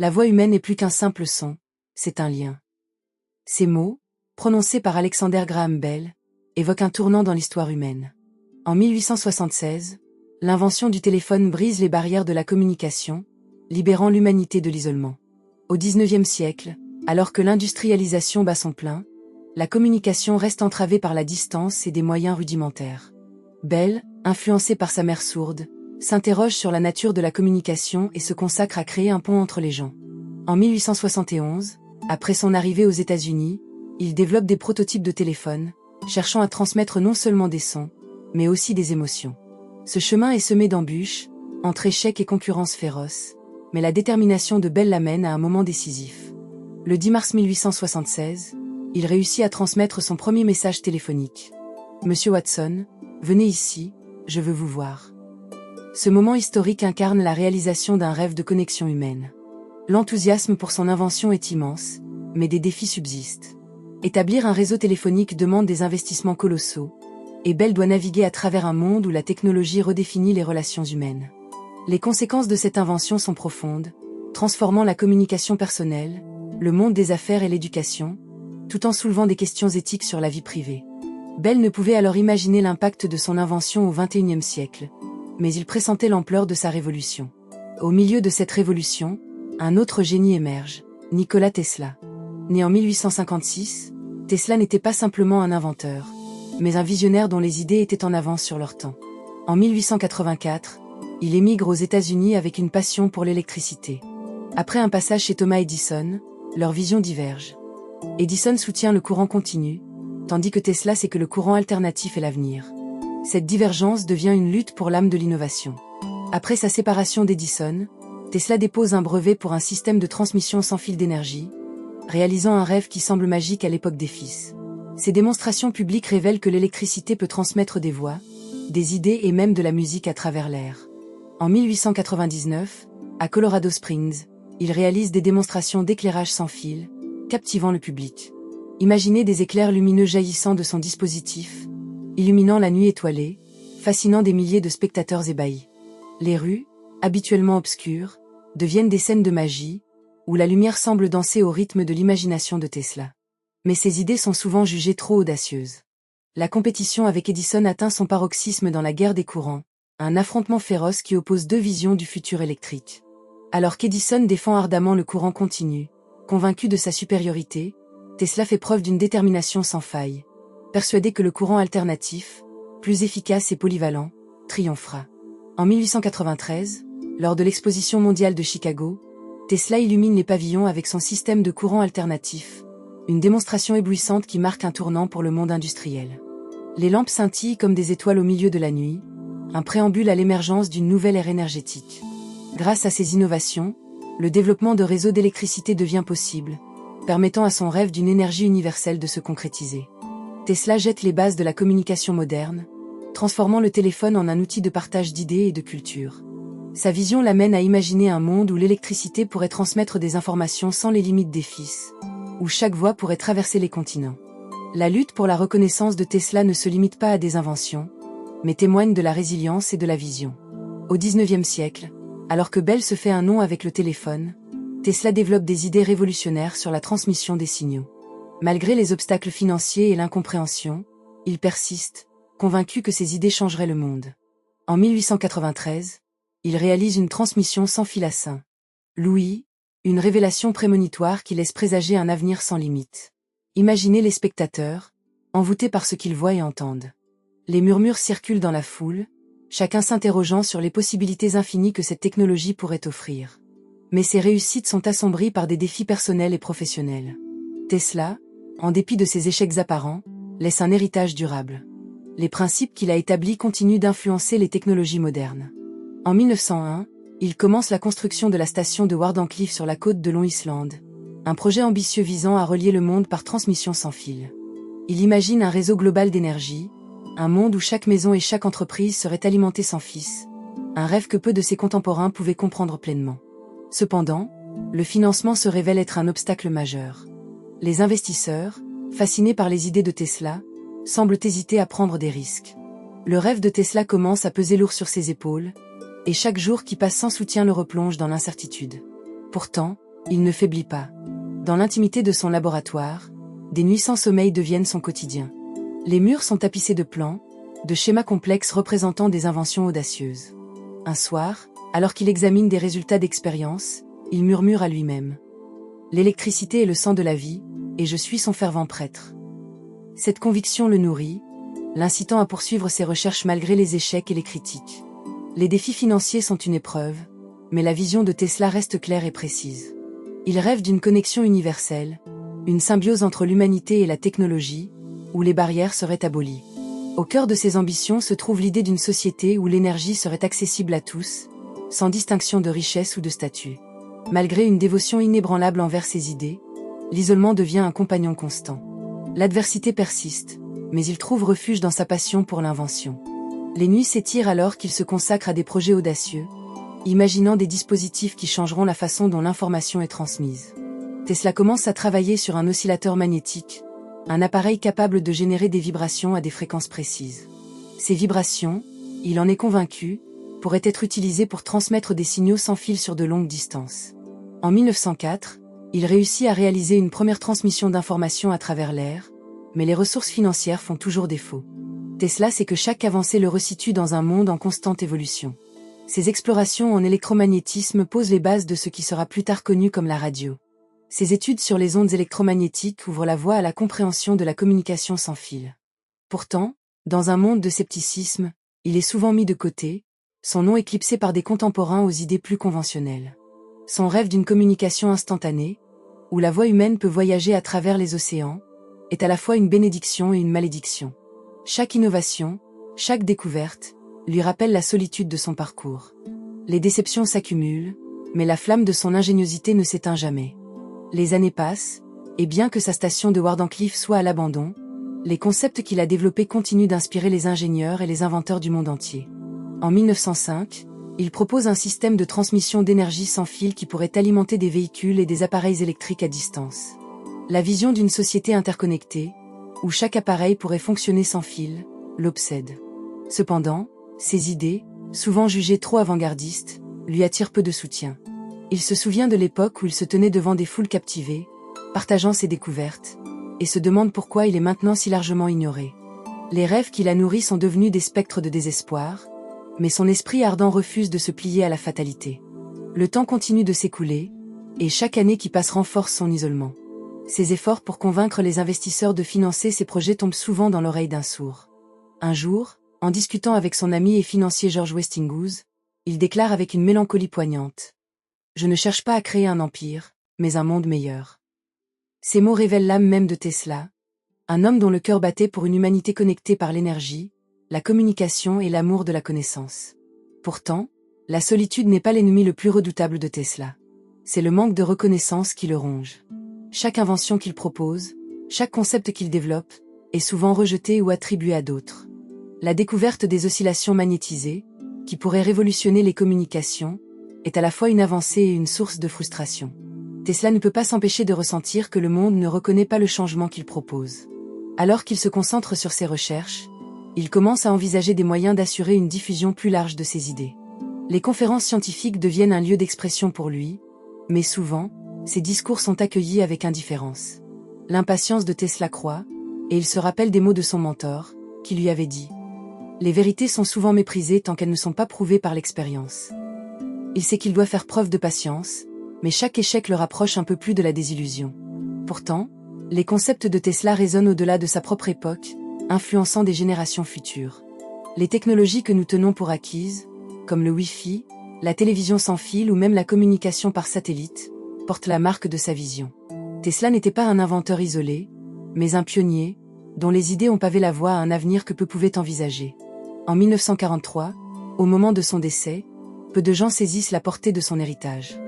La voix humaine n'est plus qu'un simple son, c'est un lien. Ces mots, prononcés par Alexander Graham Bell, évoquent un tournant dans l'histoire humaine. En 1876, l'invention du téléphone brise les barrières de la communication, libérant l'humanité de l'isolement. Au XIXe siècle, alors que l'industrialisation bat son plein, la communication reste entravée par la distance et des moyens rudimentaires. Bell, influencé par sa mère sourde, s'interroge sur la nature de la communication et se consacre à créer un pont entre les gens. En 1871, après son arrivée aux États-Unis, il développe des prototypes de téléphones, cherchant à transmettre non seulement des sons, mais aussi des émotions. Ce chemin est semé d'embûches, entre échecs et concurrence féroce, mais la détermination de Bell l'amène à un moment décisif. Le 10 mars 1876, il réussit à transmettre son premier message téléphonique. « Monsieur Watson, venez ici, je veux vous voir. » Ce moment historique incarne la réalisation d'un rêve de connexion humaine. L'enthousiasme pour son invention est immense, mais des défis subsistent. Établir un réseau téléphonique demande des investissements colossaux, et Bell doit naviguer à travers un monde où la technologie redéfinit les relations humaines. Les conséquences de cette invention sont profondes, transformant la communication personnelle, le monde des affaires et l'éducation, tout en soulevant des questions éthiques sur la vie privée. Bell ne pouvait alors imaginer l'impact de son invention au XXIe siècle, mais il pressentait l'ampleur de sa révolution. Au milieu de cette révolution, un autre génie émerge, Nikola Tesla. Né en 1856, Tesla n'était pas simplement un inventeur, mais un visionnaire dont les idées étaient en avance sur leur temps. En 1884, il émigre aux États-Unis avec une passion pour l'électricité. Après un passage chez Thomas Edison, leurs visions divergent. Edison soutient le courant continu, tandis que Tesla sait que le courant alternatif est l'avenir. Cette divergence devient une lutte pour l'âme de l'innovation. Après sa séparation d'Edison, Tesla dépose un brevet pour un système de transmission sans fil d'énergie, réalisant un rêve qui semble magique à l'époque des fils. Ces démonstrations publiques révèlent que l'électricité peut transmettre des voix, des idées et même de la musique à travers l'air. En 1899, à Colorado Springs, il réalise des démonstrations d'éclairage sans fil, captivant le public. Imaginez des éclairs lumineux jaillissant de son dispositif, illuminant la nuit étoilée, fascinant des milliers de spectateurs ébahis. Les rues, habituellement obscures, deviennent des scènes de magie, où la lumière semble danser au rythme de l'imagination de Tesla. Mais ces idées sont souvent jugées trop audacieuses. La compétition avec Edison atteint son paroxysme dans la guerre des courants, un affrontement féroce qui oppose deux visions du futur électrique. Alors qu'Edison défend ardemment le courant continu, convaincu de sa supériorité, Tesla fait preuve d'une détermination sans faille, persuadé que le courant alternatif, plus efficace et polyvalent, triomphera. En 1893, lors de l'exposition mondiale de Chicago, Tesla illumine les pavillons avec son système de courant alternatif, une démonstration éblouissante qui marque un tournant pour le monde industriel. Les lampes scintillent comme des étoiles au milieu de la nuit, un préambule à l'émergence d'une nouvelle ère énergétique. Grâce à ces innovations, le développement de réseaux d'électricité devient possible, permettant à son rêve d'une énergie universelle de se concrétiser. Tesla jette les bases de la communication moderne, transformant le téléphone en un outil de partage d'idées et de culture. Sa vision l'amène à imaginer un monde où l'électricité pourrait transmettre des informations sans les limites des fils, où chaque voix pourrait traverser les continents. La lutte pour la reconnaissance de Tesla ne se limite pas à des inventions, mais témoigne de la résilience et de la vision. Au XIXe siècle, alors que Bell se fait un nom avec le téléphone, Tesla développe des idées révolutionnaires sur la transmission des signaux. Malgré les obstacles financiers et l'incompréhension, il persiste, convaincu que ses idées changeraient le monde. En 1893, il réalise une transmission sans fil à Saint Louis, une révélation prémonitoire qui laisse présager un avenir sans limite. Imaginez les spectateurs, envoûtés par ce qu'ils voient et entendent. Les murmures circulent dans la foule, chacun s'interrogeant sur les possibilités infinies que cette technologie pourrait offrir. Mais ces réussites sont assombries par des défis personnels et professionnels. Tesla, en dépit de ses échecs apparents, laisse un héritage durable. Les principes qu'il a établis continuent d'influencer les technologies modernes. En 1901, il commence la construction de la station de Wardenclyffe sur la côte de Long Island, un projet ambitieux visant à relier le monde par transmission sans fil. Il imagine un réseau global d'énergie, un monde où chaque maison et chaque entreprise seraient alimentées sans fil, un rêve que peu de ses contemporains pouvaient comprendre pleinement. Cependant, le financement se révèle être un obstacle majeur. Les investisseurs, fascinés par les idées de Tesla, semblent hésiter à prendre des risques. Le rêve de Tesla commence à peser lourd sur ses épaules, et chaque jour qui passe sans soutien le replonge dans l'incertitude. Pourtant, il ne faiblit pas. Dans l'intimité de son laboratoire, des nuits sans sommeil deviennent son quotidien. Les murs sont tapissés de plans, de schémas complexes représentant des inventions audacieuses. Un soir, alors qu'il examine des résultats d'expérience, il murmure à lui-même. L'électricité est le sang de la vie, et je suis son fervent prêtre. Cette conviction le nourrit, l'incitant à poursuivre ses recherches malgré les échecs et les critiques. Les défis financiers sont une épreuve, mais la vision de Tesla reste claire et précise. Il rêve d'une connexion universelle, une symbiose entre l'humanité et la technologie, où les barrières seraient abolies. Au cœur de ses ambitions se trouve l'idée d'une société où l'énergie serait accessible à tous, sans distinction de richesse ou de statut. Malgré une dévotion inébranlable envers ses idées, l'isolement devient un compagnon constant. L'adversité persiste, mais il trouve refuge dans sa passion pour l'invention. Les nuits s'étirent alors qu'il se consacre à des projets audacieux, imaginant des dispositifs qui changeront la façon dont l'information est transmise. Tesla commence à travailler sur un oscillateur magnétique, un appareil capable de générer des vibrations à des fréquences précises. Ces vibrations, il en est convaincu, pourraient être utilisées pour transmettre des signaux sans fil sur de longues distances. En 1904, il réussit à réaliser une première transmission d'informations à travers l'air, mais les ressources financières font toujours défaut. Tesla sait que chaque avancée le resitue dans un monde en constante évolution. Ses explorations en électromagnétisme posent les bases de ce qui sera plus tard connu comme la radio. Ses études sur les ondes électromagnétiques ouvrent la voie à la compréhension de la communication sans fil. Pourtant, dans un monde de scepticisme, il est souvent mis de côté, son nom éclipsé par des contemporains aux idées plus conventionnelles. Son rêve d'une communication instantanée, où la voix humaine peut voyager à travers les océans, est à la fois une bénédiction et une malédiction. Chaque innovation, chaque découverte, lui rappelle la solitude de son parcours. Les déceptions s'accumulent, mais la flamme de son ingéniosité ne s'éteint jamais. Les années passent, et bien que sa station de Wardenclyffe soit à l'abandon, les concepts qu'il a développés continuent d'inspirer les ingénieurs et les inventeurs du monde entier. En 1905, il propose un système de transmission d'énergie sans fil qui pourrait alimenter des véhicules et des appareils électriques à distance. La vision d'une société interconnectée, où chaque appareil pourrait fonctionner sans fil, l'obsède. Cependant, ses idées, souvent jugées trop avant-gardistes, lui attirent peu de soutien. Il se souvient de l'époque où il se tenait devant des foules captivées, partageant ses découvertes, et se demande pourquoi il est maintenant si largement ignoré. Les rêves qu'il a nourris sont devenus des spectres de désespoir, mais son esprit ardent refuse de se plier à la fatalité. Le temps continue de s'écouler, et chaque année qui passe renforce son isolement. Ses efforts pour convaincre les investisseurs de financer ses projets tombent souvent dans l'oreille d'un sourd. Un jour, en discutant avec son ami et financier George Westinghouse, il déclare avec une mélancolie poignante. « Je ne cherche pas à créer un empire, mais un monde meilleur. » Ces mots révèlent l'âme même de Tesla, un homme dont le cœur battait pour une humanité connectée par l'énergie, la communication et l'amour de la connaissance. Pourtant, la solitude n'est pas l'ennemi le plus redoutable de Tesla. C'est le manque de reconnaissance qui le ronge. Chaque invention qu'il propose, chaque concept qu'il développe, est souvent rejeté ou attribué à d'autres. La découverte des oscillations magnétisées, qui pourraient révolutionner les communications, est à la fois une avancée et une source de frustration. Tesla ne peut pas s'empêcher de ressentir que le monde ne reconnaît pas le changement qu'il propose. Alors qu'il se concentre sur ses recherches, il commence à envisager des moyens d'assurer une diffusion plus large de ses idées. Les conférences scientifiques deviennent un lieu d'expression pour lui, mais souvent, ses discours sont accueillis avec indifférence. L'impatience de Tesla croît, et il se rappelle des mots de son mentor, qui lui avait dit « Les vérités sont souvent méprisées tant qu'elles ne sont pas prouvées par l'expérience. » Il sait qu'il doit faire preuve de patience, mais chaque échec le rapproche un peu plus de la désillusion. Pourtant, les concepts de Tesla résonnent au-delà de sa propre époque, influençant des générations futures. Les technologies que nous tenons pour acquises, comme le Wi-Fi, la télévision sans fil ou même la communication par satellite, portent la marque de sa vision. Tesla n'était pas un inventeur isolé, mais un pionnier, dont les idées ont pavé la voie à un avenir que peu pouvaient envisager. En 1943, au moment de son décès, peu de gens saisissent la portée de son héritage.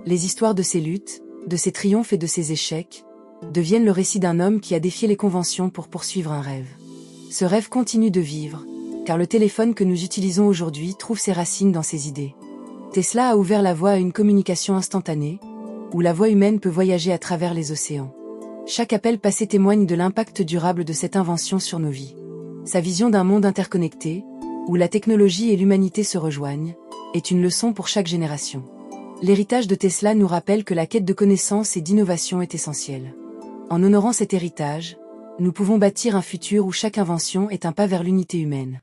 Les histoires de ses luttes, de ses triomphes et de ses échecs, deviennent le récit d'un homme qui a défié les conventions pour poursuivre un rêve. Ce rêve continue de vivre, car le téléphone que nous utilisons aujourd'hui trouve ses racines dans ses idées. Tesla a ouvert la voie à une communication instantanée, où la voix humaine peut voyager à travers les océans. Chaque appel passé témoigne de l'impact durable de cette invention sur nos vies. Sa vision d'un monde interconnecté, où la technologie et l'humanité se rejoignent, est une leçon pour chaque génération. L'héritage de Tesla nous rappelle que la quête de connaissance et d'innovation est essentielle. En honorant cet héritage, nous pouvons bâtir un futur où chaque invention est un pas vers l'unité humaine.